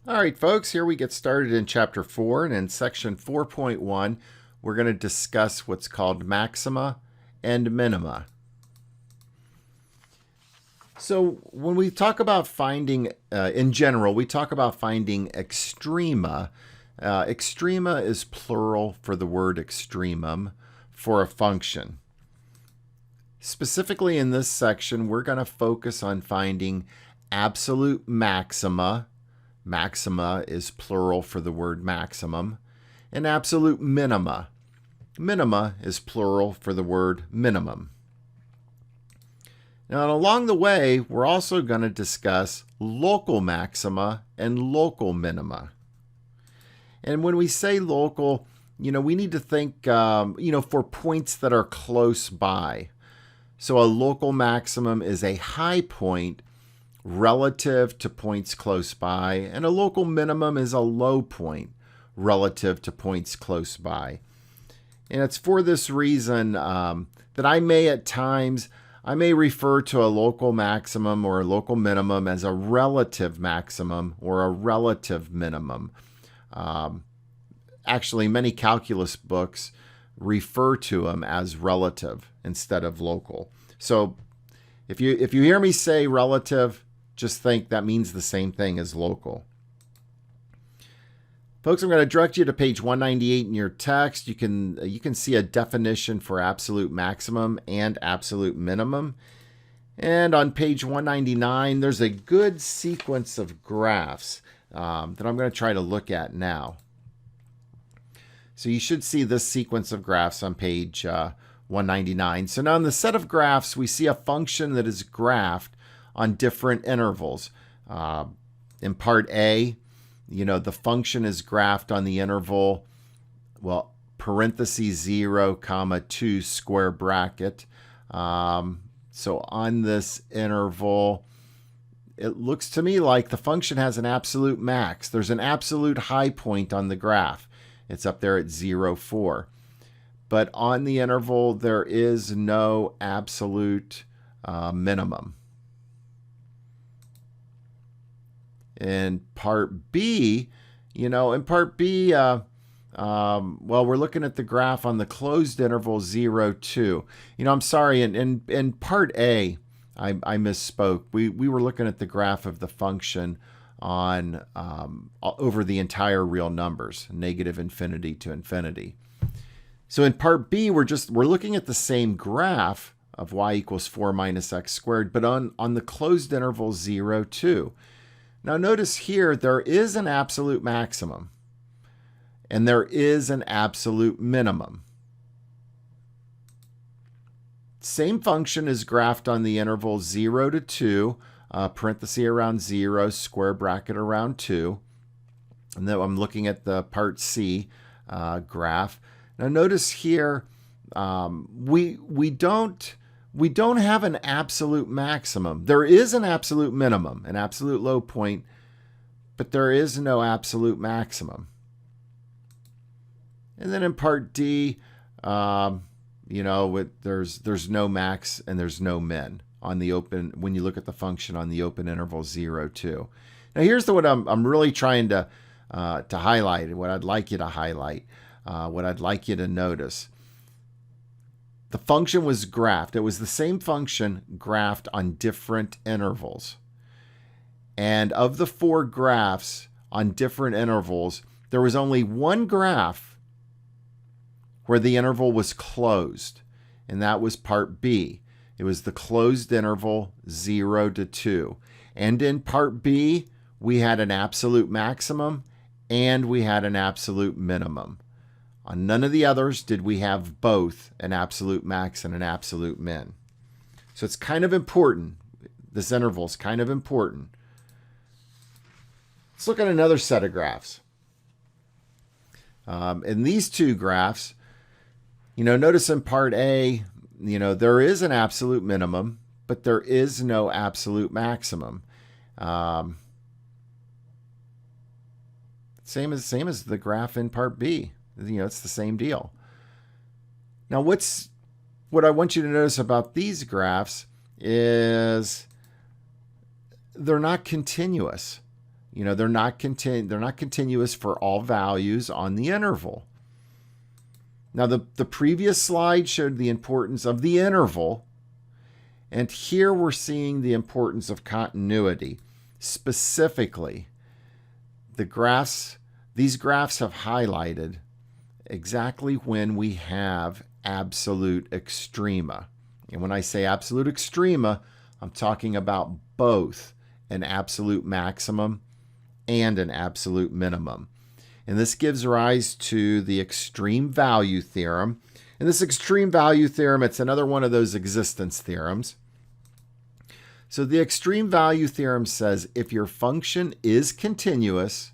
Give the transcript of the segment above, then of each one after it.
All right, folks, here we get started in Chapter 4, and in Section 4.1, we're going to discuss what's called maxima and minima. So when we talk about finding, in general, we talk about finding extrema. Extrema is plural for the word extremum for a function. Specifically in this section, we're going to focus on finding absolute maxima. Maxima is plural for the word maximum, and absolute minima. Minima is plural for the word minimum. Now, along the way, we're also going to discuss local maxima and local minima. And when we say local, we need to think, for points that are close by. So a local maximum is a high point relative to points close by, and a local minimum is a low point relative to points close by. And it's for this reason that I may at times, refer to a local maximum or a local minimum as a relative maximum or a relative minimum. Actually, many calculus books refer to them as relative instead of local. So if you hear me say relative, just think that means the same thing as local. Folks, I'm going to direct you to page 198 in your text. You can see a definition for absolute maximum and absolute minimum. And on page 199, there's a good sequence of graphs that I'm going to try to look at now. So you should see this sequence of graphs on page 199. So now in the set of graphs, we see a function that is graphed on different intervals. In part A, the function is graphed on the interval, parentheses 0, comma 2 square bracket. So on this interval, it looks to me like the function has an absolute max. There's an absolute high point on the graph. It's up there at 0, 4. But on the interval, there is no absolute minimum. In part B, we're looking at the graph on the closed interval 0, 2. I'm sorry, in part A, I misspoke. We were looking at the graph of the function on over the entire real numbers, negative infinity to infinity. So in part B, we're looking at the same graph of y equals 4 minus x squared, but on the closed interval 0, 2. Now notice here, there is an absolute maximum and there is an absolute minimum. Same function is graphed on the interval 0 to 2, parenthesis around 0, square bracket around 2. And then I'm looking at the part C graph. Now notice here, we don't have an absolute maximum. There is an absolute minimum, an absolute low point, but there is no absolute maximum. And then in part D, there's no max and there's no min on the open when you look at the function on the open interval 0, 2. Now here's what I'm really trying to highlight, what I'd like you to highlight, what I'd like you to notice. The function was graphed. It was the same function graphed on different intervals. And of the 4 graphs on different intervals, there was only one graph where the interval was closed, and that was part B. It was the closed interval 0 to 2. And in part B, we had an absolute maximum and we had an absolute minimum. On none of the others did we have both an absolute max and an absolute min. So it's kind of important. This interval is kind of important. Let's look at another set of graphs. In these two graphs, notice in part A, there is an absolute minimum, but there is no absolute maximum. Same as the graph in part B. It's the same deal. Now, what I want you to notice about these graphs is they're not continuous. You know, they're not continuous for all values on the interval. Now, the previous slide showed the importance of the interval, and here we're seeing the importance of continuity. Specifically, these graphs have highlighted exactly when we have absolute extrema. And when I say absolute extrema, I'm talking about both an absolute maximum and an absolute minimum. And this gives rise to the extreme value theorem. And this extreme value theorem, it's another one of those existence theorems. So the extreme value theorem says if your function is continuous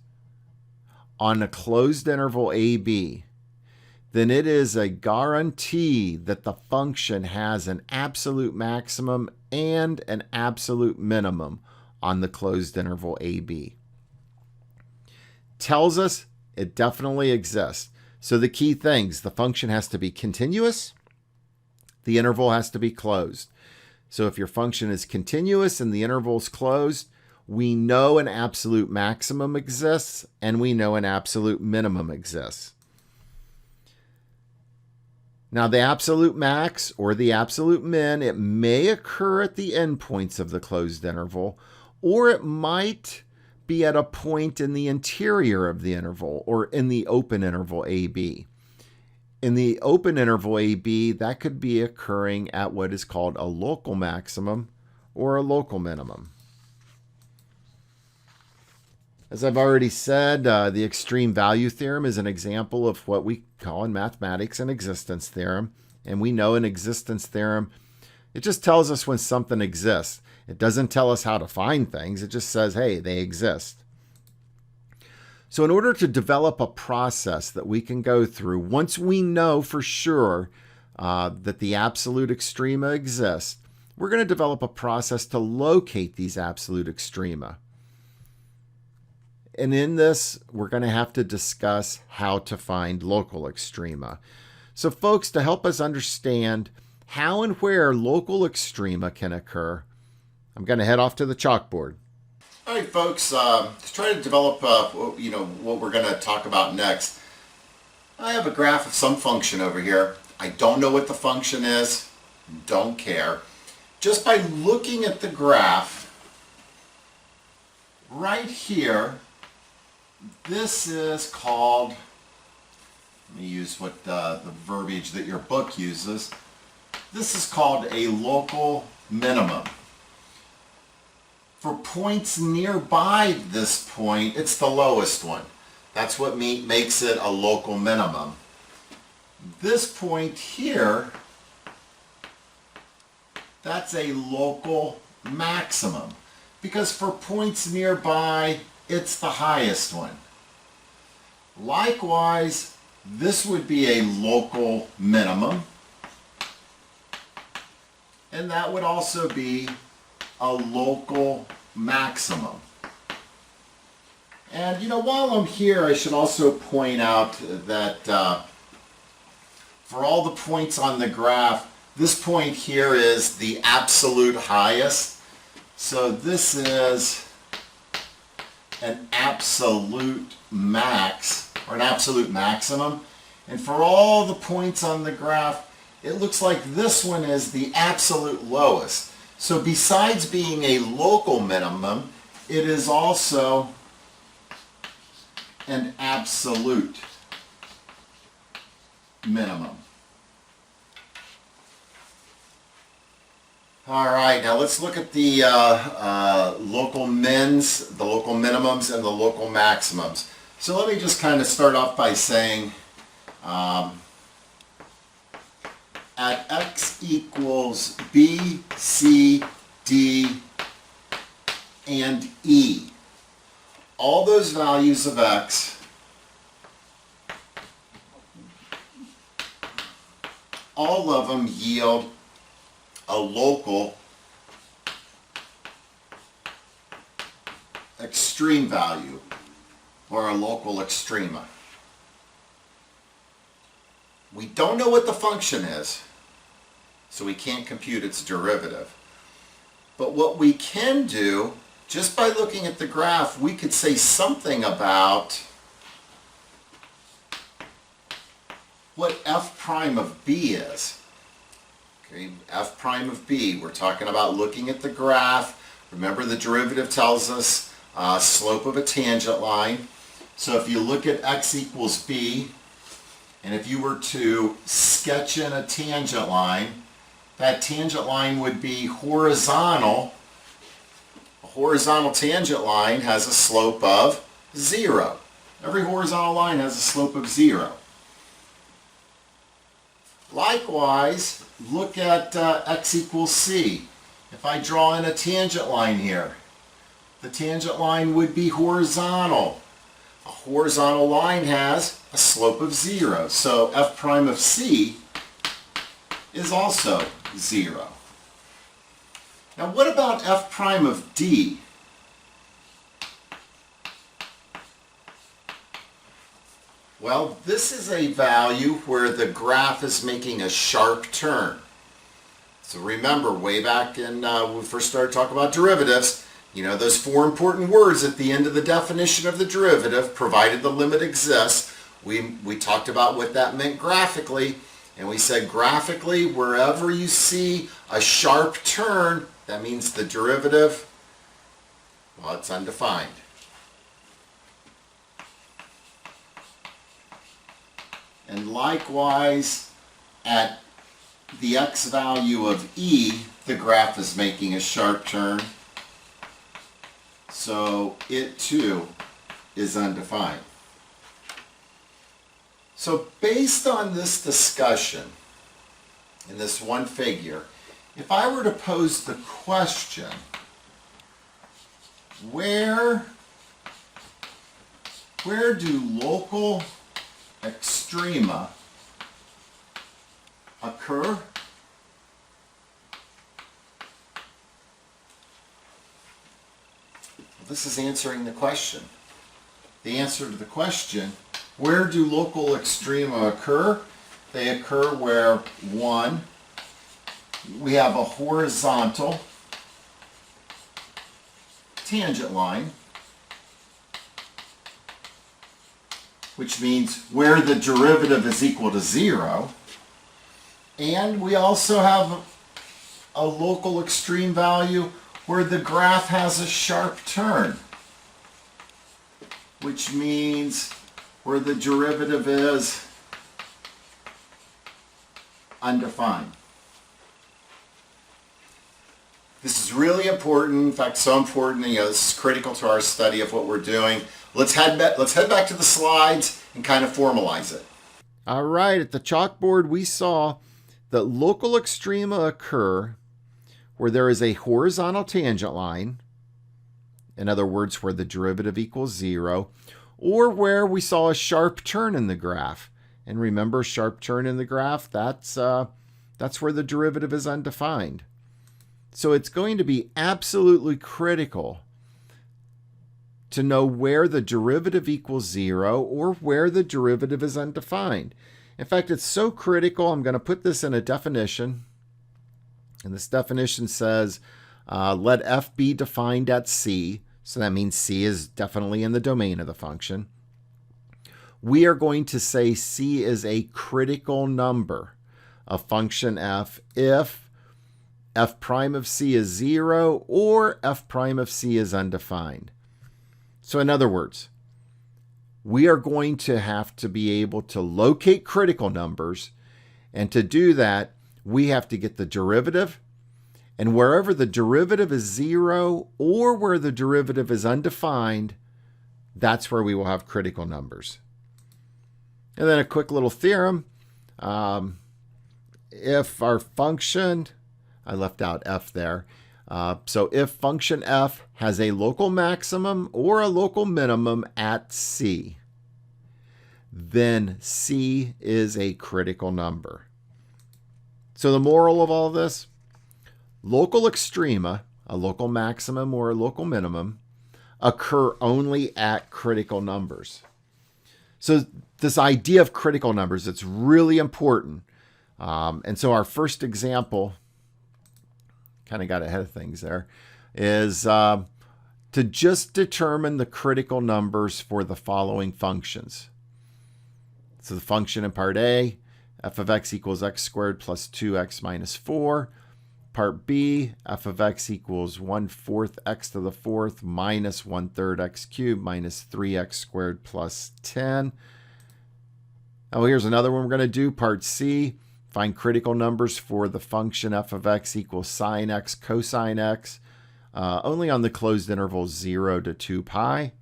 on a closed interval AB, then it is a guarantee that the function has an absolute maximum and an absolute minimum on the closed interval AB. Tells us it definitely exists. So the key things, the function has to be continuous, the interval has to be closed. So if your function is continuous and the interval is closed, we know an absolute maximum exists and we know an absolute minimum exists. Now the absolute max or the absolute min, it may occur at the endpoints of the closed interval, or it might be at a point in the interior of the interval or in the open interval AB. In the open interval AB, that could be occurring at what is called a local maximum or a local minimum. As I've already said, the extreme value theorem is an example of what we call in mathematics an existence theorem. And we know an existence theorem, it just tells us when something exists. It doesn't tell us how to find things. It just says, hey, they exist. So in order to develop a process that we can go through, once we know for sure that the absolute extrema exists, we're going to develop a process to locate these absolute extrema. And in this, we're going to have to discuss how to find local extrema. So folks, to help us understand how and where local extrema can occur, I'm going to head off to the chalkboard. All right, folks, to try to develop what we're going to talk about next, I have a graph of some function over here. I don't know what the function is, don't care. Just by looking at the graph, right here, this is called, let me use what the verbiage that your book uses, this is called a local minimum. For points nearby this point, it's the lowest one. That's what makes it a local minimum. This point here, that's a local maximum. Because for points nearby, it's the highest one. Likewise, this would be a local minimum. And that would also be a local maximum. And while I'm here, I should also point out that for all the points on the graph, this point here is the absolute highest. So this is an absolute max or an absolute maximum. And for all the points on the graph, it looks like this one is the absolute lowest. So besides being a local minimum, it is also an absolute minimum. All right, now let's look at the local mins, the local minimums, and the local maximums. So let me just kind of start off by saying at x equals b, c, d, and e, all those values of x all of them yield a local extreme value or a local extrema. We don't know what the function is, so we can't compute its derivative. But what we can do, just by looking at the graph, we could say something about what f prime of b is. Okay, f prime of b, we're talking about looking at the graph. Remember, the derivative tells us slope of a tangent line. So if you look at x equals b, and if you were to sketch in a tangent line, that tangent line would be horizontal. A horizontal tangent line has a slope of 0. Every horizontal line has a slope of 0. Likewise, look at x equals c. If I draw in a tangent line here, the tangent line would be horizontal. A horizontal line has a slope of 0. So f prime of c is also 0. Now what about f prime of d? Well, this is a value where the graph is making a sharp turn. So remember, way back in when we first started talking about derivatives, you know, those 4 important words at the end of the definition of the derivative, provided the limit exists, we talked about what that meant graphically, and we said graphically, wherever you see a sharp turn, that means the derivative, well, it's undefined. And likewise, at the x value of e, the graph is making a sharp turn. So it too is undefined. So based on this discussion in this one figure, if I were to pose the question, where do local extrema occur? This is answering the question. The answer to the question, where do local extrema occur? They occur where, 1, we have a horizontal tangent line, which means where the derivative is equal to 0. And we also have a local extreme value where the graph has a sharp turn, which means where the derivative is undefined. This is really important, in fact so important, you know, this is critical to our study of what we're doing. Let's head back to the slides and kind of formalize it. All right, at the chalkboard we saw that local extrema occur where there is a horizontal tangent line, in other words, where the derivative equals 0, or where we saw a sharp turn in the graph. And remember, sharp turn in the graph, that's where the derivative is undefined. So it's going to be absolutely critical to know where the derivative equals 0 or where the derivative is undefined. In fact, it's so critical, I'm going to put this in a definition. And this definition says, let f be defined at c. So that means c is definitely in the domain of the function. We are going to say c is a critical number of function f if f prime of c is 0 or f prime of c is undefined. So in other words, we are going to have to be able to locate critical numbers, and to do that, we have to get the derivative, and wherever the derivative is 0 or where the derivative is undefined, that's where we will have critical numbers. And then a quick little theorem. If our function, I left out f there, so if function f has a local maximum or a local minimum at c, then c is a critical number. So the moral of all this, local extrema, a local maximum or a local minimum, occur only at critical numbers. So this idea of critical numbers, it's really important. And so our first example, kind of got ahead of things there, is to just determine the critical numbers for the following functions. So the function in part A, f of x equals x squared plus 2x minus 4. Part B, f of x equals 1/4 x to the 4th minus 1/3 x cubed minus 3x squared plus 10. Oh, here's another one we're going to do. Part C, find critical numbers for the function f of x equals sine x cosine x, only on the closed intervals 0 to 2 pi.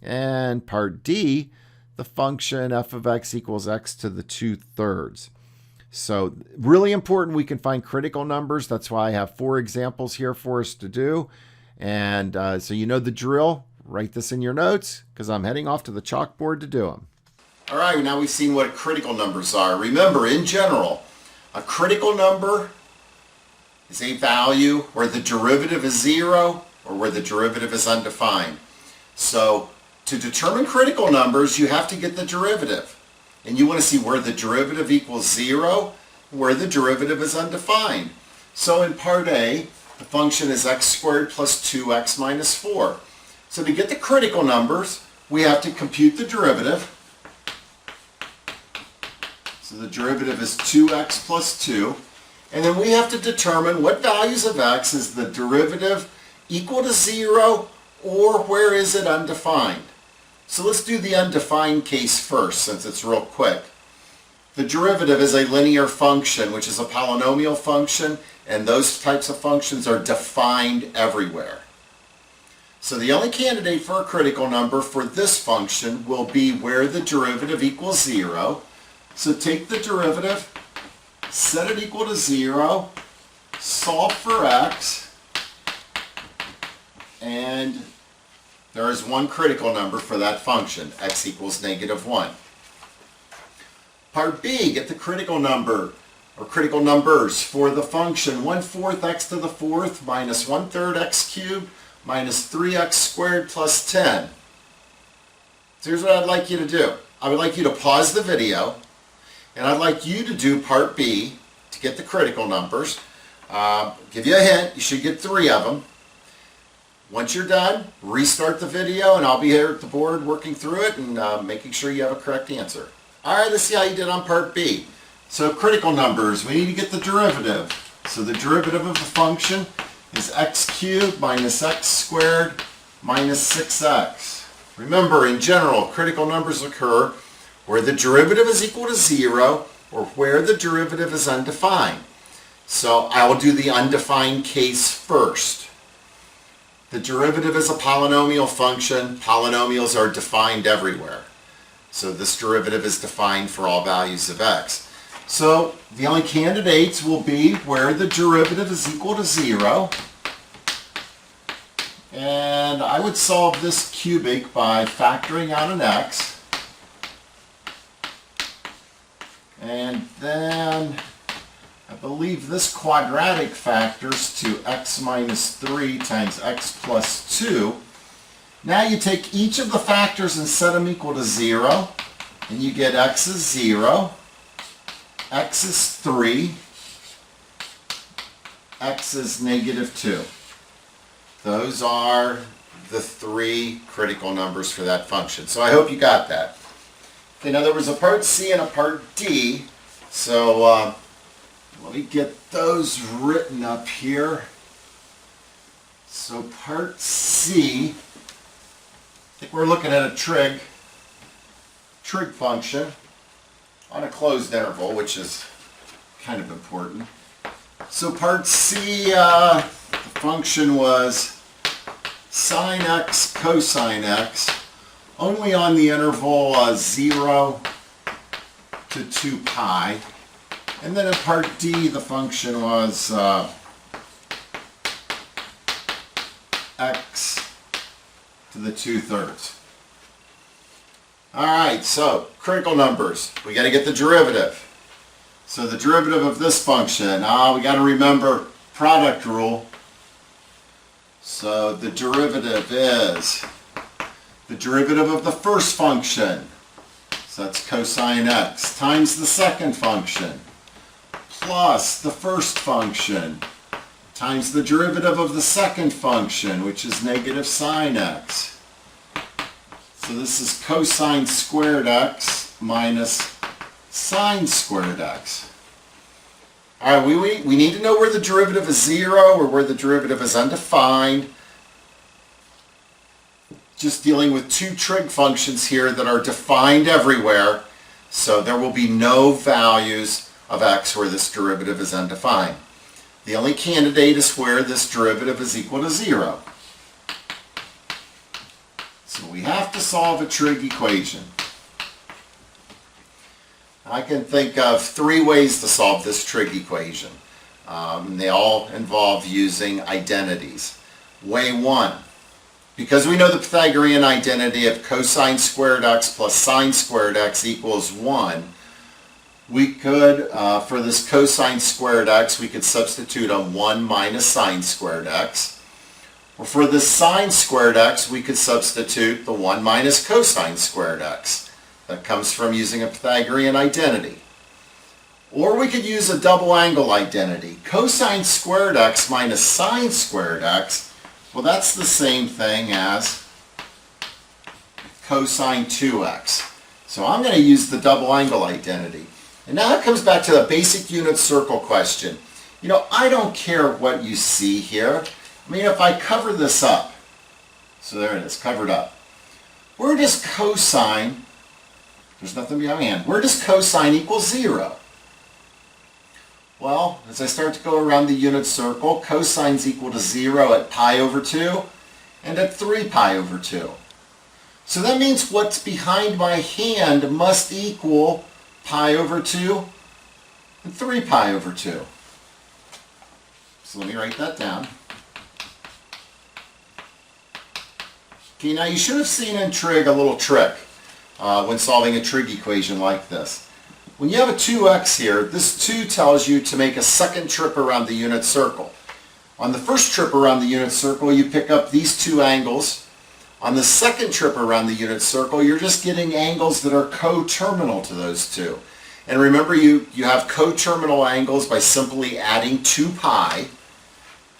And part D, the function f of x equals x to the 2/3. So really important we can find critical numbers. That's why I have 4 examples here for us to do. And so you know the drill. Write this in your notes because I'm heading off to the chalkboard to do them. All right, now we've seen what critical numbers are. Remember, in general, a critical number is a value where the derivative is 0 or where the derivative is undefined. So to determine critical numbers, you have to get the derivative. And you want to see where the derivative equals 0, where the derivative is undefined. So in part A, the function is x squared plus 2x minus 4. So to get the critical numbers, we have to compute the derivative. So the derivative is 2x plus 2. And then we have to determine what values of x is the derivative equal to 0 or where is it undefined. So let's do the undefined case first since it's real quick. The derivative is a linear function, which is a polynomial function, and those types of functions are defined everywhere. So the only candidate for a critical number for this function will be where the derivative equals 0. So take the derivative, set it equal to 0, solve for x, and there is one critical number for that function, x equals -1. Part B, get the critical number or critical numbers for the function 1/4 x to the 4th minus 1/3 x cubed minus 3x squared plus 10. So here's what I'd like you to do. I would like you to pause the video, and I'd like you to do part B to get the critical numbers. Give you a hint, you should get 3 of them. Once you're done, restart the video, and I'll be here at the board working through it and making sure you have a correct answer. All right, let's see how you did on part B. So critical numbers, we need to get the derivative. So the derivative of the function is x cubed minus x squared minus 6x. Remember, in general, critical numbers occur where the derivative is equal to 0 or where the derivative is undefined. So I will do the undefined case first. The derivative is a polynomial function. Polynomials are defined everywhere. So this derivative is defined for all values of x. So the only candidates will be where the derivative is equal to 0. And I would solve this cubic by factoring out an x. And then I believe this quadratic factors to x minus 3 times x plus 2. Now you take each of the factors and set them equal to 0, and you get x is 0, x is 3, x is -2. Those are the 3 critical numbers for that function. So I hope you got that. Okay, now there was a part C and a part D, so let me get those written up here. So part C, I think we're looking at a trig function on a closed interval, which is kind of important. So part C, the function was sine x cosine x, only on the interval 0 to 2 pi. And then in part D, the function was x to the 2/3. All right, so critical numbers. We got to get the derivative. So the derivative of this function, we got to remember product rule. So the derivative is the derivative of the first function. So that's cosine x times the second function plus the first function times the derivative of the second function, which is negative sine x. So this is cosine squared x minus sine squared x. All right, we need to know where the derivative is 0 or where the derivative is undefined. Just dealing with two trig functions here that are defined everywhere, so there will be no values of x where this derivative is undefined. The only candidate is where this derivative is equal to 0. So we have to solve a trig equation. I can think of three ways to solve this trig equation. They all involve using identities. Way 1. Because we know the Pythagorean identity of cosine squared x plus sine squared x equals 1, we could, for this cosine squared x, we could substitute a 1 minus sine squared x. Or for this sine squared x, we could substitute the 1 minus cosine squared x. That comes from using a Pythagorean identity. Or we could use a double angle identity. Cosine squared x minus sine squared x, well, that's the same thing as cosine 2x. So I'm going to use the double angle identity. And now it comes back to the basic unit circle question. You know, I don't care what you see here. I mean, if I cover this up, so there it is, covered up. Where does cosine, there's nothing behind, where does cosine equal 0? Well, as I start to go around the unit circle, cosine is equal to 0 at pi over 2 and at 3 pi over 2. So that means what's behind my hand must equal pi over 2 and 3 pi over 2. So let me write that down. Okay, now you should have seen in trig a little trick when solving a trig equation like this. When you have a 2x here, this 2 tells you to make a second trip around the unit circle. On the first trip around the unit circle, you pick up these two angles. On the second trip around the unit circle, you're just getting angles that are coterminal to those two. And remember, you have coterminal angles by simply adding 2 pi.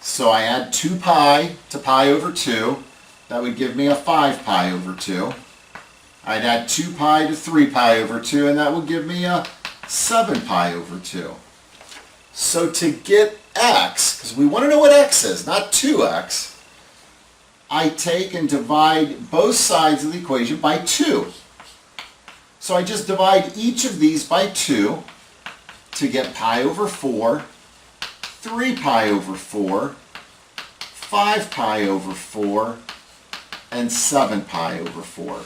So I add 2 pi to pi over 2. That would give me a 5 pi over 2. I'd add 2 pi to 3 pi over 2, and that would give me a 7 pi over 2. So to get x, because we want to know what x is, not 2x, I take and divide both sides of the equation by 2. So I just divide each of these by 2 to get pi over 4, 3 pi over 4, 5 pi over 4, and 7 pi over 4.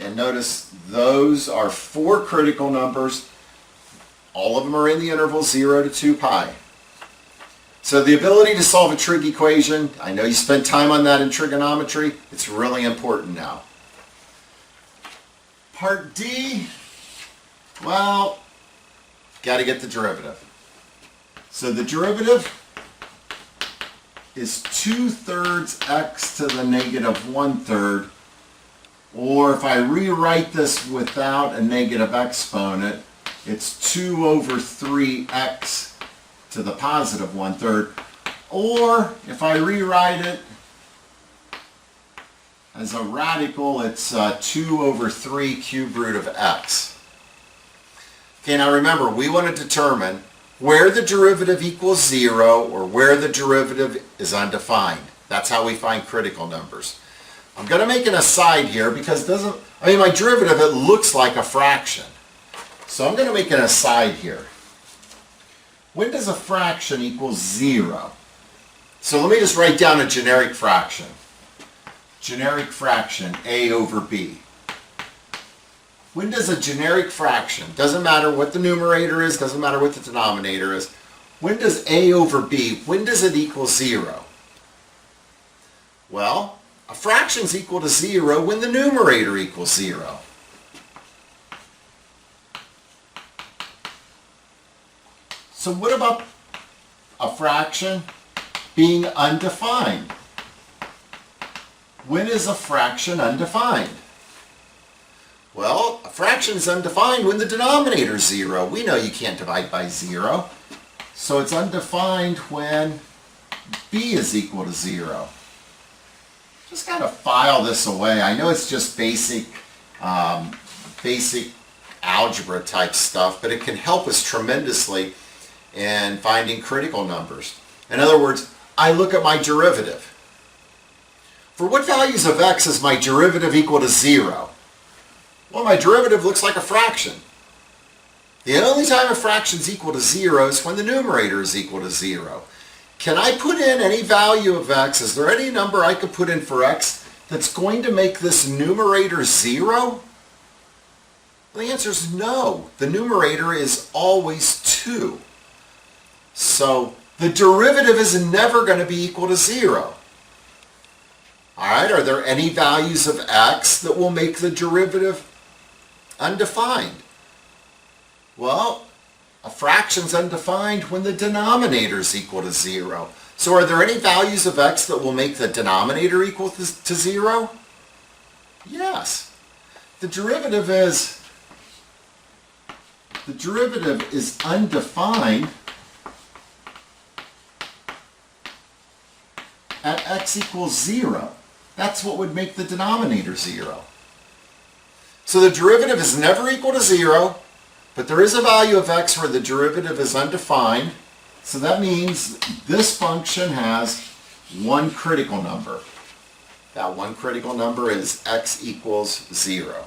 And notice those are 4 critical numbers. All of them are in the interval 0 to 2 pi. So the ability to solve a trig equation, I know you spent time on that in trigonometry, it's really important now. Part D, well, got to get the derivative. So the derivative is 2/3 x to the negative 1/3. Or if I rewrite this without a negative exponent, it's 2 over 3x to the positive 1/3. Or if I rewrite it as a radical, it's 2 over 3 cube root of x. Okay, now remember, we want to determine where the derivative equals 0 or where the derivative is undefined. That's how we find critical numbers. I'm going to make an aside here because my derivative, it looks like a fraction. So I'm going to make an aside here. When does a fraction equal 0? So let me just write down a generic fraction. Generic fraction, a over b. When does a generic fraction, doesn't matter what the numerator is, doesn't matter what the denominator is, when does a over b, when does it equal 0? Well, a fraction is equal to 0 when the numerator equals 0. So what about a fraction being undefined? When is a fraction undefined? Well, a fraction is undefined when the denominator is 0. We know you can't divide by 0. So it's undefined when b is equal to 0. Just kind of file this away. I know it's just basic algebra type stuff, but it can help us tremendously in finding critical numbers. In other words, I look at my derivative. For what values of x is my derivative equal to 0? Well, my derivative looks like a fraction. The only time a fraction is equal to 0 is when the numerator is equal to 0. Can I put in any value of x? Is there any number I could put in for x that's going to make this numerator 0? Well, the answer is no. The numerator is always 2. So the derivative is never going to be equal to 0. All right, are there any values of x that will make the derivative undefined? Well, a fraction's undefined when the denominator is equal to 0. So are there any values of x that will make the denominator equal to 0? Yes. The derivative is undefined at x equals 0. That's what would make the denominator 0. So the derivative is never equal to 0, but there is a value of x where the derivative is undefined. So that means this function has one critical number. That one critical number is x equals 0.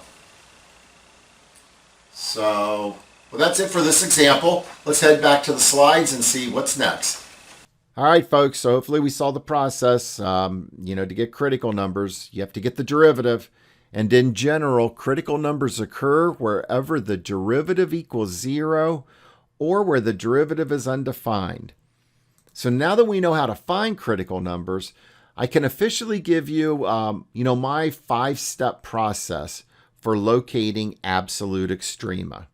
So, well, that's it for this example. Let's head back to the slides and see what's next. All right, folks, so hopefully we saw the process. To get critical numbers, you have to get the derivative. And in general, critical numbers occur wherever the derivative equals 0 or where the derivative is undefined. So now that we know how to find critical numbers, I can officially give you, my 5-step process for locating absolute extrema.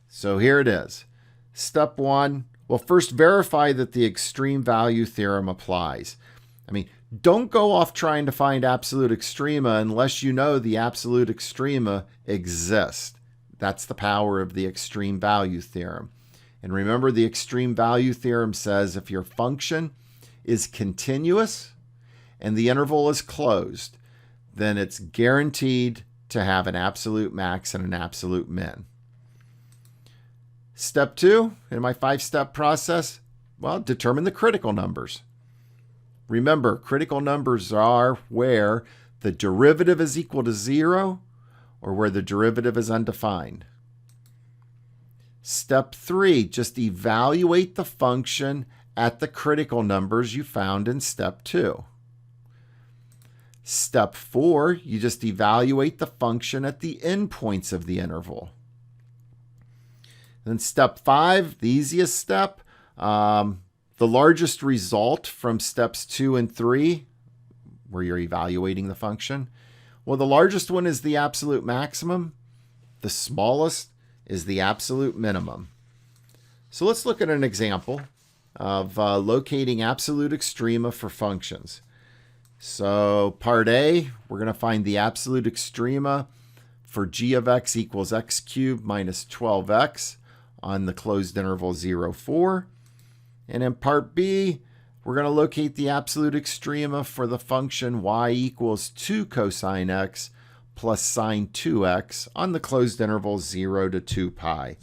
So here it is. Step 1, well, first verify that the extreme value theorem applies. Don't go off trying to find absolute extrema unless you know the absolute extrema exist. That's the power of the extreme value theorem. And remember, the extreme value theorem says if your function is continuous and the interval is closed, then it's guaranteed to have an absolute max and an absolute min. Step 2 in my 5-step process, well, determine the critical numbers. Remember, critical numbers are where the derivative is equal to 0 or where the derivative is undefined. Step 3, just evaluate the function at the critical numbers you found in step 2. Step 4, you just evaluate the function at the endpoints of the interval. Then step 5, the easiest step, the largest result from steps 2 and 3, where you're evaluating the function, well, the largest one is the absolute maximum. The smallest is the absolute minimum. So let's look at an example of locating absolute extrema for functions. So part A, we're going to find the absolute extrema for g of x equals x cubed minus 12x on the closed interval 0, 4. And in part B, we're going to locate the absolute extrema for the function y equals 2 cosine x plus sine 2x on the closed interval 0 to 2 pi.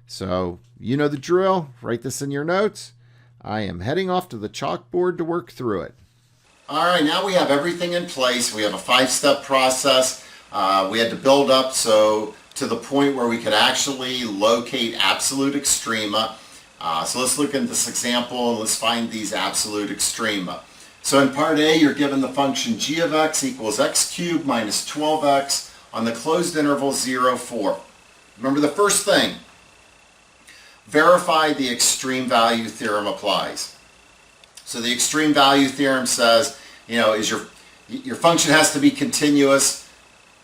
So you know the drill. Write this in your notes. I am heading off to the chalkboard to work through it. All right, now we have everything in place. We have a 5-step process. We had to build up to the point where we could actually locate absolute extrema. So let's look at this example and let's find these absolute extrema. So in part A, you're given the function g of x equals x cubed minus 12x on the closed interval 0, 4. Remember the first thing, verify the extreme value theorem applies. So the extreme value theorem says, is your function has to be continuous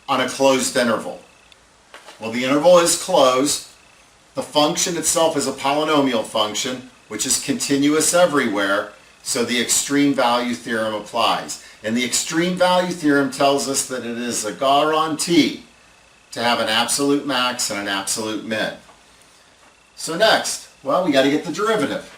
on a closed interval. Well, the interval is closed. The function itself is a polynomial function, which is continuous everywhere, so the extreme value theorem applies. And the extreme value theorem tells us that it is a guarantee to have an absolute max and an absolute min. So next, Well, we got to get the derivative.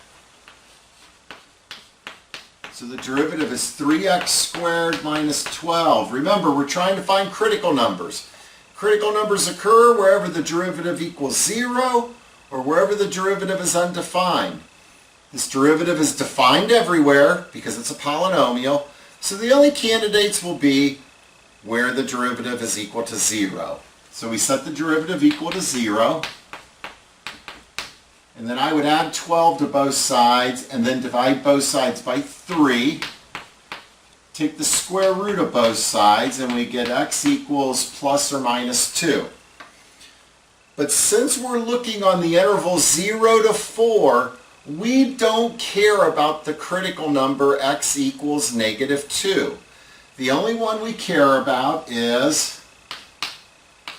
So the derivative is 3x squared minus 12. Remember, we're trying to find critical numbers. Critical numbers occur wherever the derivative equals 0 or wherever the derivative is undefined. This derivative is defined everywhere because it's a polynomial. So the only candidates will be where the derivative is equal to 0. So we set the derivative equal to 0. And then I would add 12 to both sides and then divide both sides by 3. Take the square root of both sides and we get x equals plus or minus 2. But since we're looking on the interval 0 to 4, we don't care about the critical number x equals negative 2. The only one we care about is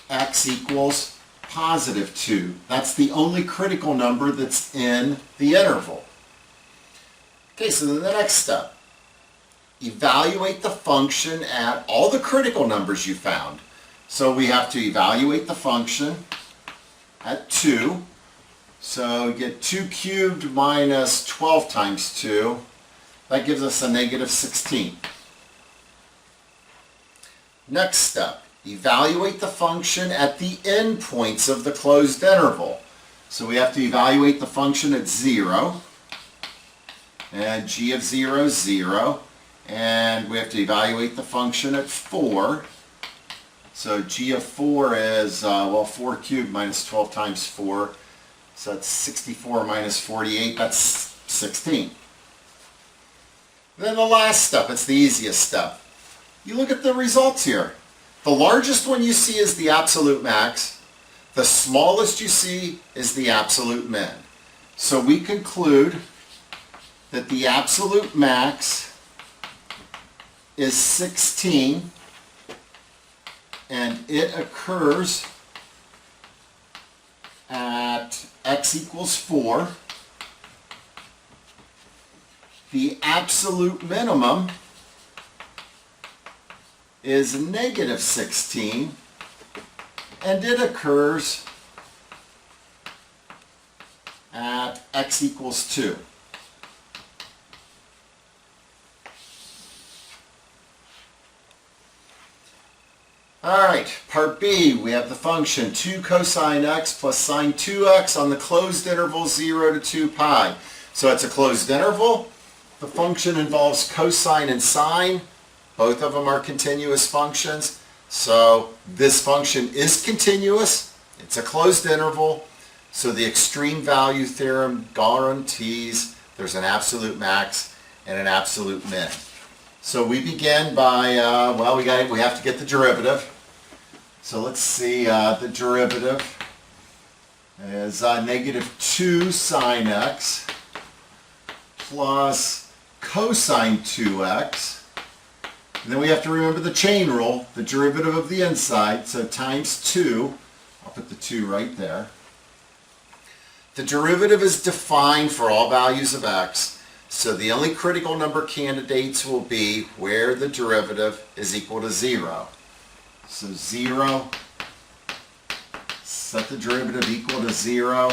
x equals positive 2. That's the only critical number that's in the interval. Okay, so then the next step. Evaluate the function at all the critical numbers you found. So we have to evaluate the function at 2. So we get 2 cubed minus 12 times 2. That gives us a negative 16. Next step. Evaluate the function at the endpoints of the closed interval. So we have to evaluate the function at 0. And g of 0 is 0. And we have to evaluate the function at 4. So g of 4 is, 4 cubed minus 12 times 4. So that's 64 minus 48. That's 16. Then the last step, it's the easiest step. You look at the results here. The largest one you see is the absolute max. The smallest you see is the absolute min. So we conclude that the absolute max is 16 and it occurs at x equals 4. The absolute minimum is negative 16 and it occurs at x equals 2. Alright, part B, we have the function 2 cosine x plus sine 2x on the closed interval 0 to 2 pi. So it's a closed interval. The function involves cosine and sine. Both of them are continuous functions. So this function is continuous. It's a closed interval. So the extreme value theorem guarantees there's an absolute max and an absolute min. So we begin by, we have to get the derivative. So let's see, the derivative is negative 2 sine x plus cosine 2x. And then we have to remember the chain rule, the derivative of the inside, so times 2. I'll put the 2 right there. The derivative is defined for all values of x, so the only critical number candidates will be where the derivative is equal to 0. So 0, set the derivative equal to 0,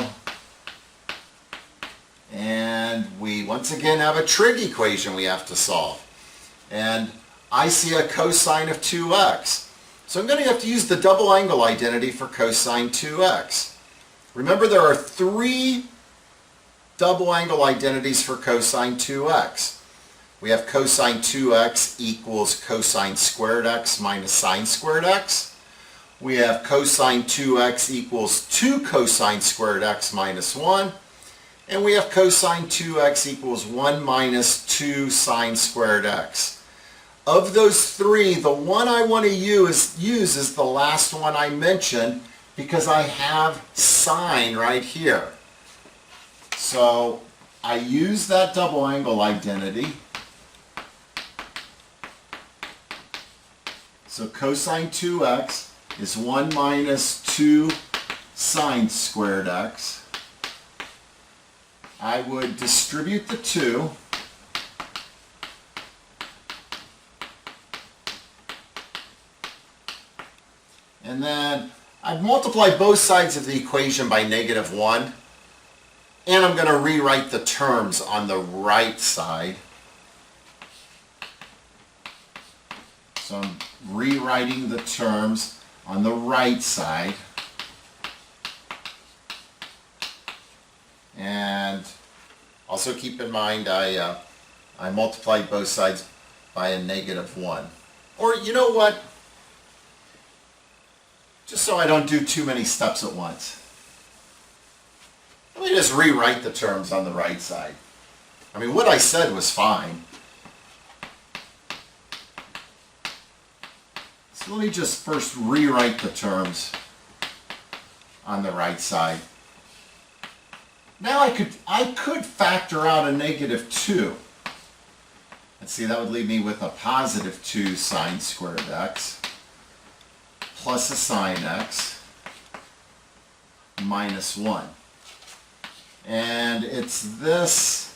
and we once again have a trig equation we have to solve. And I see a cosine of 2x. So I'm going to have to use the double angle identity for cosine 2x. Remember, there are 3 double angle identities for cosine 2x. We have cosine 2x equals cosine squared x minus sine squared x. We have cosine 2x equals 2 cosine squared x minus 1. And we have cosine 2x equals 1 minus 2 sine squared x. Of those 3, the one I want to use is the last one I mentioned because I have sine right here. So I use that double angle identity. So cosine 2x is 1 minus 2 sine squared x. I would distribute the 2. And then I'd multiply both sides of the equation by negative 1. And I'm going to rewrite the terms on the right side. So I'm rewriting the terms on the right side. And also keep in mind I multiplied both sides by a -1. Or you know what? Just so I don't do too many steps at once. Let me just rewrite the terms on the right side. I mean, what I said was fine. So let me just first rewrite the terms on the right side. Now I could factor out a -2. Let's see, that would leave me with a +2 sine squared x plus a sine x minus 1. And it's this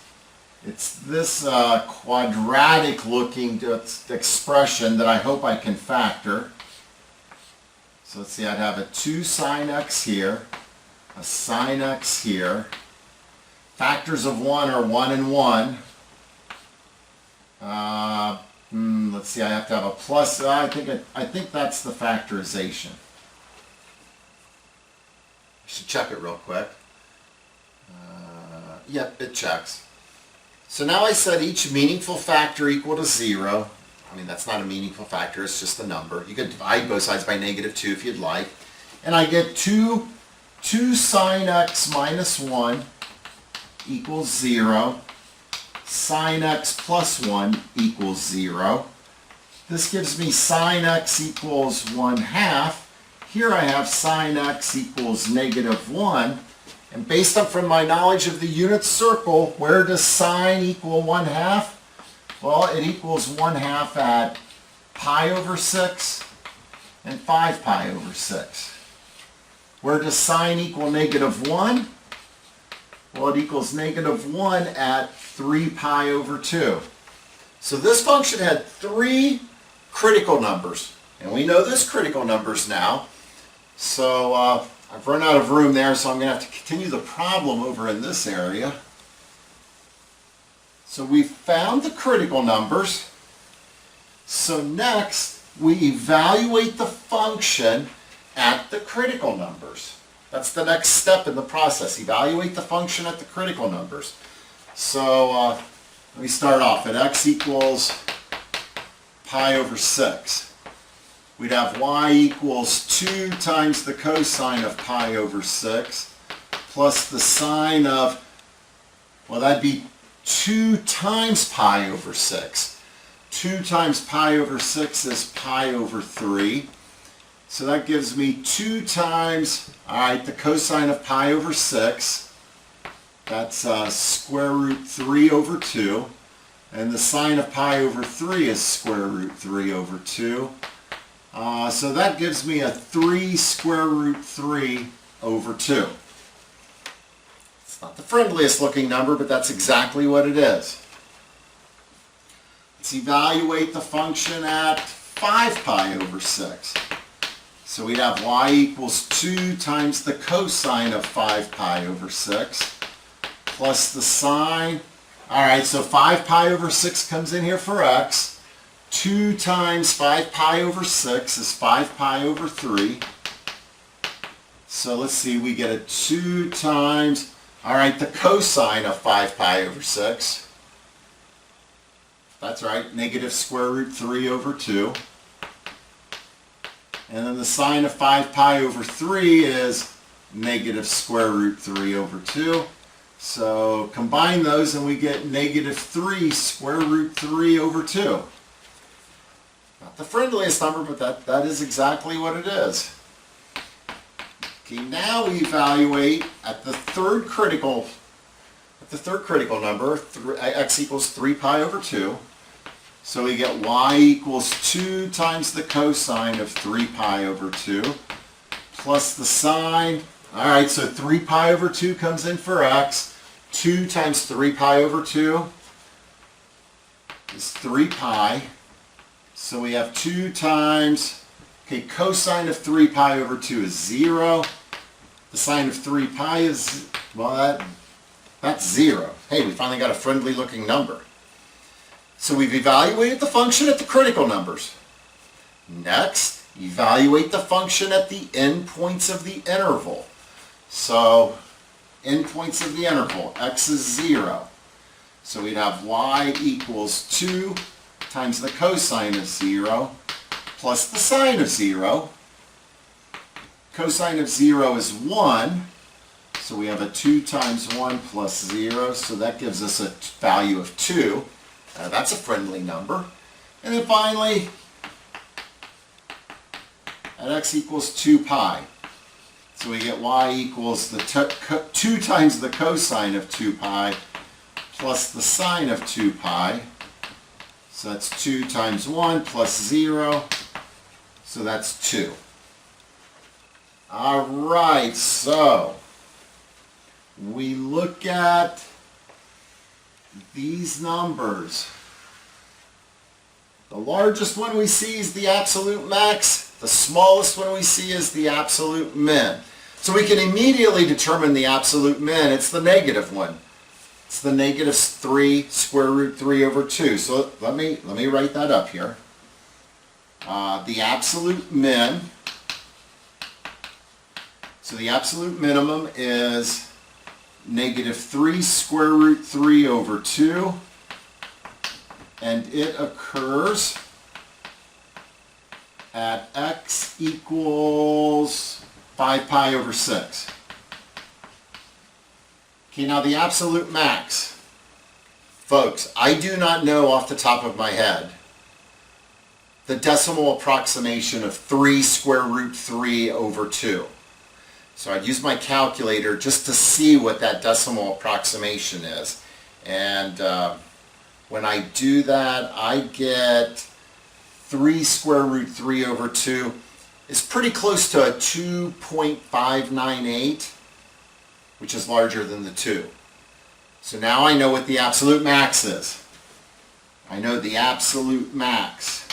quadratic looking expression that I hope I can factor. So let's see, I'd have a 2 sine x here, a sine x here. Factors of 1 are 1 and 1. Let's see, I have to have a plus. I think that's the factorization. I should check it real quick. Yep, it checks. So now I set each meaningful factor equal to 0. I mean, that's not a meaningful factor, it's just a number. You could divide both sides by -2 if you'd like. And I get 2 sine x minus 1 equals 0. Sine x plus 1 equals 0. This gives me sine x equals 1/2. Here I have sine x equals -1. And based on from my knowledge of the unit circle, where does sine equal 1/2? Well, it equals 1/2 at pi over 6 and 5 pi over 6. Where does sine equal -1? Well, it equals -1 at 3 pi over 2. So this function had 3 critical numbers. And we know this critical numbers now. So I've run out of room there, so I'm going to have to continue the problem over in this area. So we found the critical numbers. So next, we evaluate the function at the critical numbers. That's the next step in the process. Evaluate the function at the critical numbers. So let me start off at x equals pi over 6. We'd have y equals 2 times the cosine of pi over 6 plus the sine of, well, that'd be 2 times pi over 6. 2 times pi over 6 is pi over 3. So that gives me 2 times, all right, the cosine of pi over 6. That's square root 3 over 2. And the sine of pi over 3 is square root 3 over 2. So that gives me a 3 square root 3 over 2. It's not the friendliest looking number, but that's exactly what it is. Let's evaluate the function at 5 pi over 6. So we'd have y equals 2 times the cosine of 5 pi over 6 plus the sine. All right, so 5 pi over 6 comes in here for x. 2 times 5 pi over 6 is 5 pi over 3. So let's see, we get a 2 times, all right, the cosine of 5 pi over 6. That's right, negative square root 3 over 2. And then the sine of 5 pi over 3 is negative square root 3 over 2. So combine those and we get negative 3 square root 3 over 2. Not the friendliest number, but that is exactly what it is. Okay, now we evaluate at the third critical number, x equals 3 pi over 2. So we get y equals 2 times the cosine of 3 pi over 2 plus the sine. All right, so 3 pi over 2 comes in for x. 2 times 3 pi over 2 is 3 pi. So we have 2 times, okay, cosine of 3 pi over 2 is 0. The sine of 3 pi is, well, That's 0. Hey, we finally got a friendly looking number. So we've evaluated the function at the critical numbers. Next, evaluate the function at the endpoints of the interval. So, endpoints of the interval, x is 0. So we'd have y equals 2 times the cosine of 0 plus the sine of 0. Cosine of 0 is 1. So we have a 2 times 1 plus 0. So that gives us a value of 2. That's a friendly number. And then finally, at x equals 2 pi. So we get y equals the 2 times the cosine of 2 pi plus the sine of 2 pi. So that's 2 times 1 plus 0. So that's 2. All right, so we look at these numbers. The largest one we see is the absolute max. The smallest one we see is the absolute min. So we can immediately determine the absolute min. It's the negative one. It's the negative 3 square root 3 over 2. So let me write that up here. The absolute min. So the absolute minimum is negative 3 square root 3 over 2. And it occurs at x equals 5 pi over 6. Okay, now the absolute max. Folks, I do not know off the top of my head the decimal approximation of 3 square root 3 over 2. So I'd use my calculator just to see what that decimal approximation is. And when I do that, I get 3 square root 3 over 2 is pretty close to a 2.598, which is larger than the 2. So now I know what the absolute max is. I know the absolute max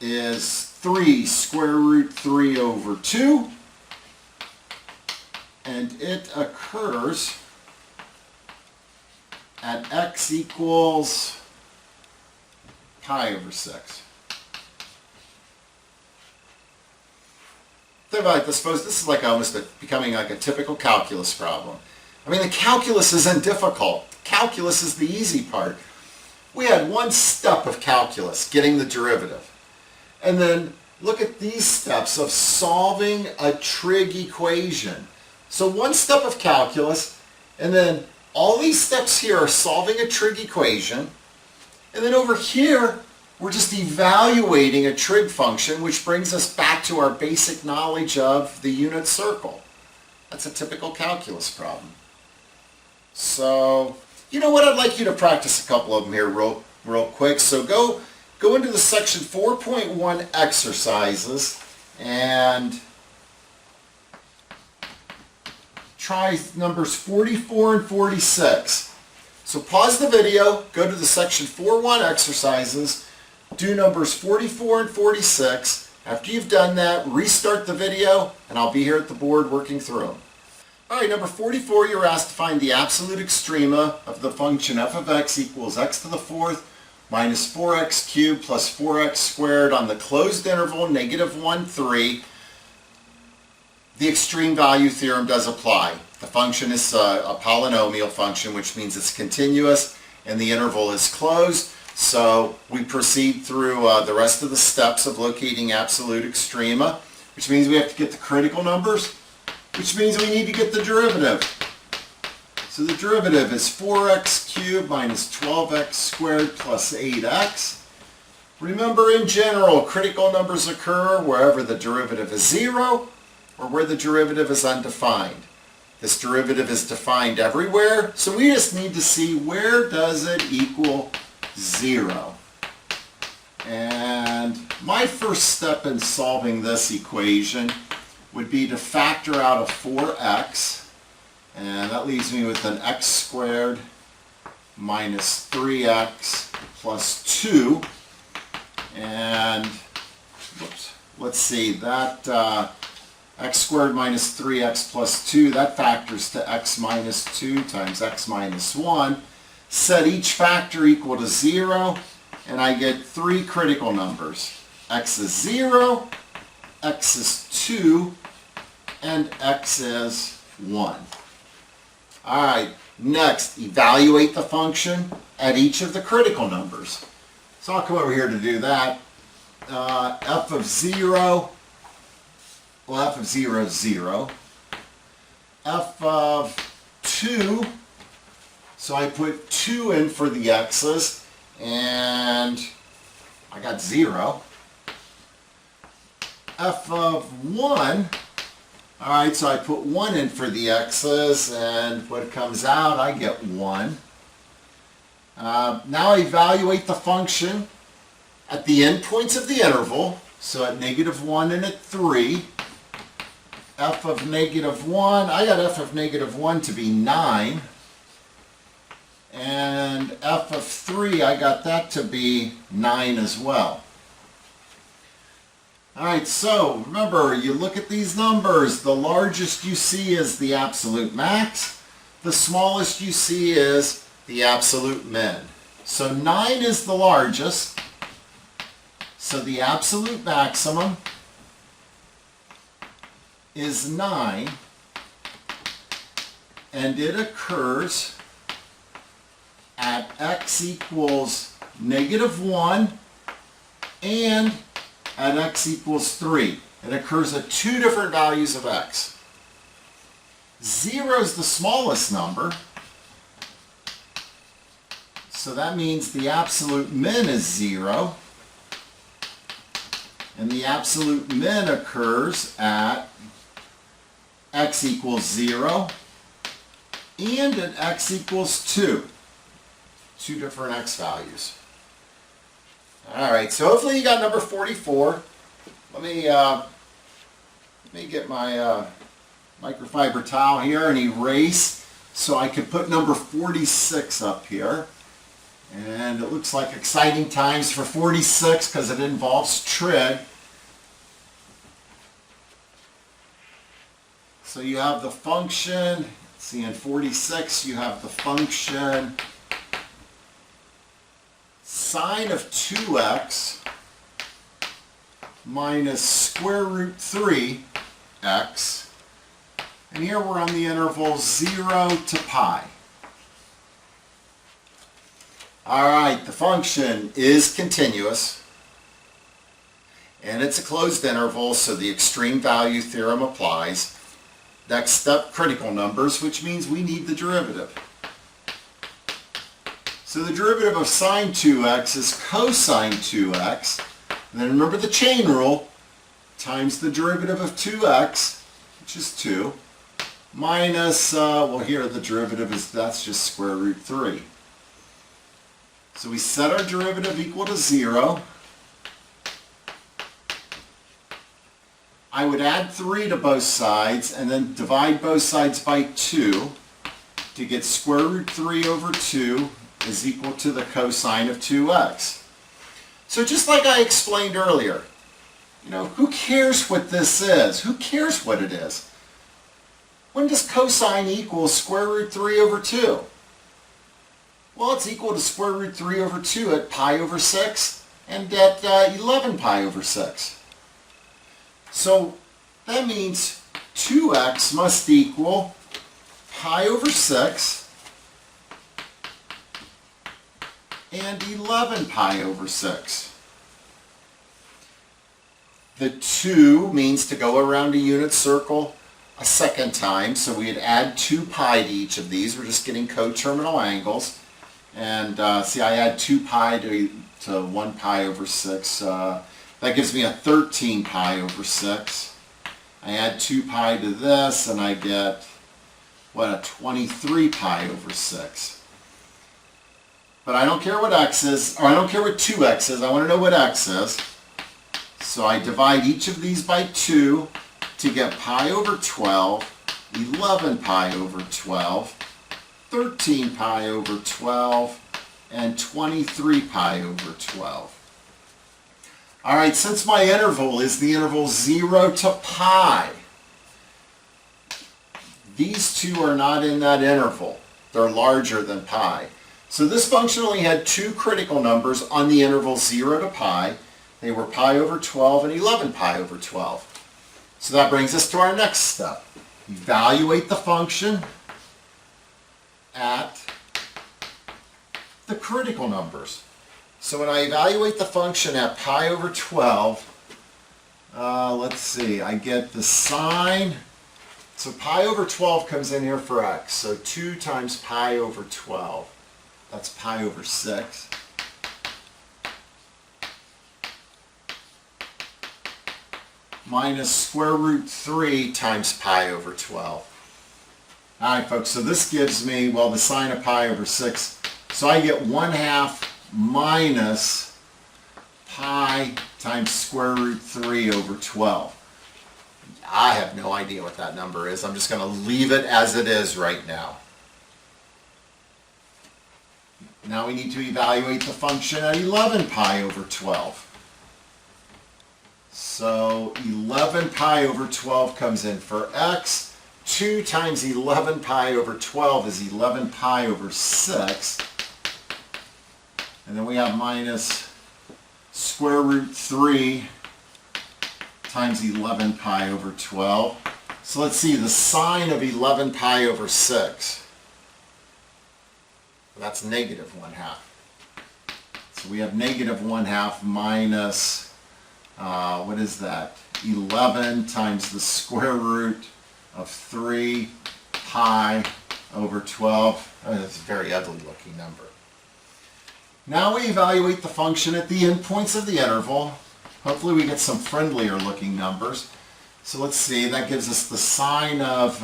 is 3 square root 3 over 2, and it occurs at x equals pi over 6. Think about it, suppose this is like almost becoming like a typical calculus problem. I mean, the calculus isn't difficult. Calculus is the easy part. We had one step of calculus, getting the derivative. And then look at these steps of solving a trig equation. So one step of calculus, and then all these steps here are solving a trig equation. And then over here, we're just evaluating a trig function, which brings us back to our basic knowledge of the unit circle. That's a typical calculus problem. So, you know what? I'd like you to practice a couple of them here real quick. So go into the section 4.1 exercises and try numbers 44 and 46. So pause the video, go to the section 4.1 exercises, do numbers 44 and 46. After you've done that, restart the video, and I'll be here at the board working through them. All right, number 44, you're asked to find the absolute extrema of the function f of x equals x to the fourth minus 4x cubed plus 4x squared on the closed interval negative 1, 3. The extreme value theorem does apply. The function is a polynomial function, which means it's continuous and the interval is closed. So we proceed through the rest of the steps of locating absolute extrema, which means we have to get the critical numbers, which means we need to get the derivative. So the derivative is 4x cubed minus 12x squared plus 8x. Remember, in general, critical numbers occur wherever the derivative is 0 or where the derivative is undefined. This derivative is defined everywhere, so we just need to see where does it equal 0. And my first step in solving this equation would be to factor out a 4x, and that leaves me with an x squared minus 3x plus 2. And let's see, that x squared minus 3x plus 2, that factors to x minus 2 times x minus 1. Set each factor equal to 0, and I get three critical numbers. X is 0, x is 2, and x is 1. All right, next, evaluate the function at each of the critical numbers. So I'll come over here to do that. F of 0, well, f of 0 is 0. F of 2, so I put 2 in for the x's, and I got 0. F of 1, all right, so I put 1 in for the x's, and what comes out, I get 1. Now I evaluate the function at the endpoints of the interval, so at -1 and at 3. F of -1, I got f of -1 to be 9. And f of 3, I got that to be 9 as well. All right, so remember, you look at these numbers. The largest you see is the absolute max. The smallest you see is the absolute min. So 9 is the largest. So the absolute maximum is 9, and it occurs at x equals -1 and at x equals 3. It occurs at two different values of x. 0 is the smallest number, so that means the absolute min is 0, and the absolute min occurs at x equals 0 and at x equals 2. Two different x values. All right, so hopefully you got number 44. Let me get my microfiber towel here and erase so I could put number 46 up here. And it looks like exciting times for 46 because it involves trig. So you have the function, let's see, in 46 you have the function sine of 2x minus square root 3x. And here we're on the interval 0 to pi. All right, the function is continuous, and it's a closed interval, so the extreme value theorem applies. Next step, critical numbers, which means we need the derivative. So the derivative of sine 2x is cosine 2x, and then remember the chain rule, times the derivative of 2x, which is 2, minus, well here the derivative is, that's just square root 3. So we set our derivative equal to 0. I would add 3 to both sides and then divide both sides by 2 to get square root 3 over 2 is equal to the cosine of 2x. So just like I explained earlier, you know, who cares what this is? Who cares what it is? When does cosine equal square root 3 over 2? Well, it's equal to square root 3 over 2 at pi over 6 and at 11 pi over 6. So that means 2x must equal pi over 6 and 11 pi over 6. The 2 means to go around a unit circle a second time, so we'd add 2 pi to each of these. We're just getting coterminal angles. And see, I add 2 pi to 1 pi over 6. That gives me a 13 pi over 6. I add 2 pi to this, and I get, what, a 23 pi over 6. But I don't care what x is, or I don't care what 2x is. I want to know what x is. So I divide each of these by 2 to get pi over 12, 11 pi over 12, 13 pi over 12, and 23 pi over 12. All right, since my interval is the interval 0 to pi, these two are not in that interval. They're larger than pi. So this function only had two critical numbers on the interval 0 to pi. They were pi over 12 and 11 pi over 12. So that brings us to our next step. Evaluate the function at the critical numbers. So when I evaluate the function at pi over 12, let's see, I get the sine. So pi over 12 comes in here for x. So 2 times pi over 12. That's pi over 6. Minus square root 3 times pi over 12. All right, folks, so this gives me, well, the sine of pi over 6. So I get 1/2 minus pi times square root 3 over 12. I have no idea what that number is. I'm just going to leave it as it is right now. Now we need to evaluate the function at 11 pi over 12. So 11 pi over 12 comes in for x. 2 times 11 pi over 12 is 11 pi over 6. And then we have minus square root 3 times 11 pi over 12. So let's see, the sine of 11 pi over 6. That's negative 1/2. So we have negative 1/2 minus, what is that? 11 times the square root of 3 pi over 12. Oh, that's a very ugly looking number. Now we evaluate the function at the endpoints of the interval. Hopefully we get some friendlier looking numbers. So let's see, that gives us the sine of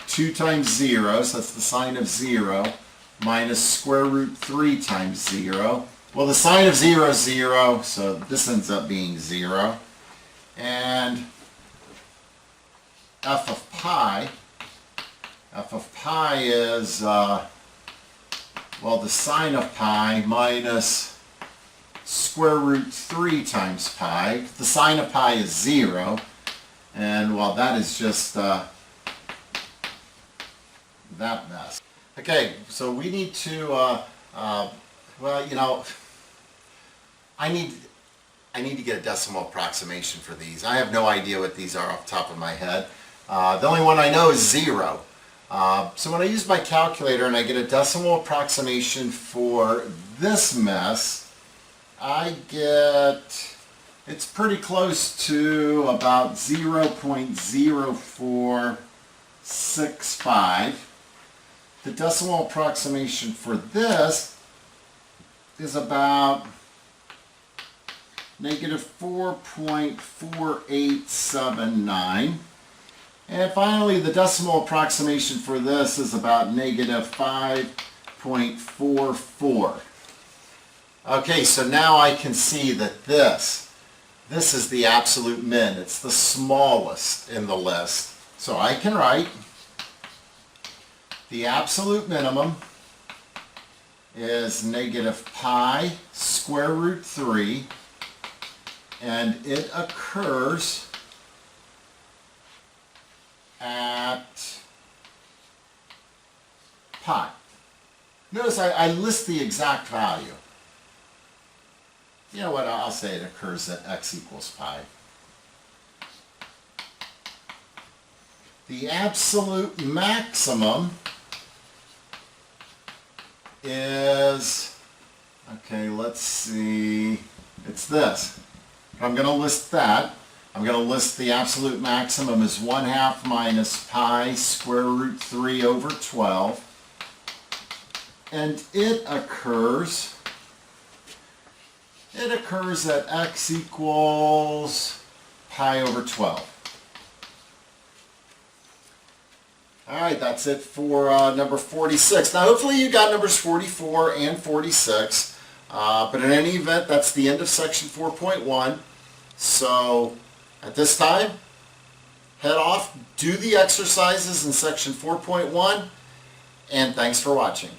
2 times 0, so that's the sine of 0, minus square root 3 times 0. Well, the sine of 0 is 0, so this ends up being 0. And f of pi is, well, the sine of pi minus square root 3 times pi. The sine of pi is 0, and well, that is just that mess. Okay, so we need to, well, you know, I need to get a decimal approximation for these. I have no idea what these are off the top of my head. The only one I know is 0. So when I use my calculator and I get a decimal approximation for this mess, I get, it's pretty close to about 0.0465. The decimal approximation for this is about negative 4.4879. And finally, the decimal approximation for this is about negative 5.44. Okay, so now I can see that this is the absolute min. It's the smallest in the list. So I can write the absolute minimum is negative pi square root 3, and it occurs at pi. Notice I list the exact value. You know what, I'll say it occurs at x equals pi. The absolute maximum is, okay, let's see, it's this. I'm going to list that. I'm going to list the absolute maximum as 1/2 minus pi square root 3 over 12. And it occurs at x equals pi over 12. All right, that's it for number 46. Now, hopefully you got numbers 44 and 46. But in any event, that's the end of section 4.1. So at this time, head off, do the exercises in section 4.1, and thanks for watching.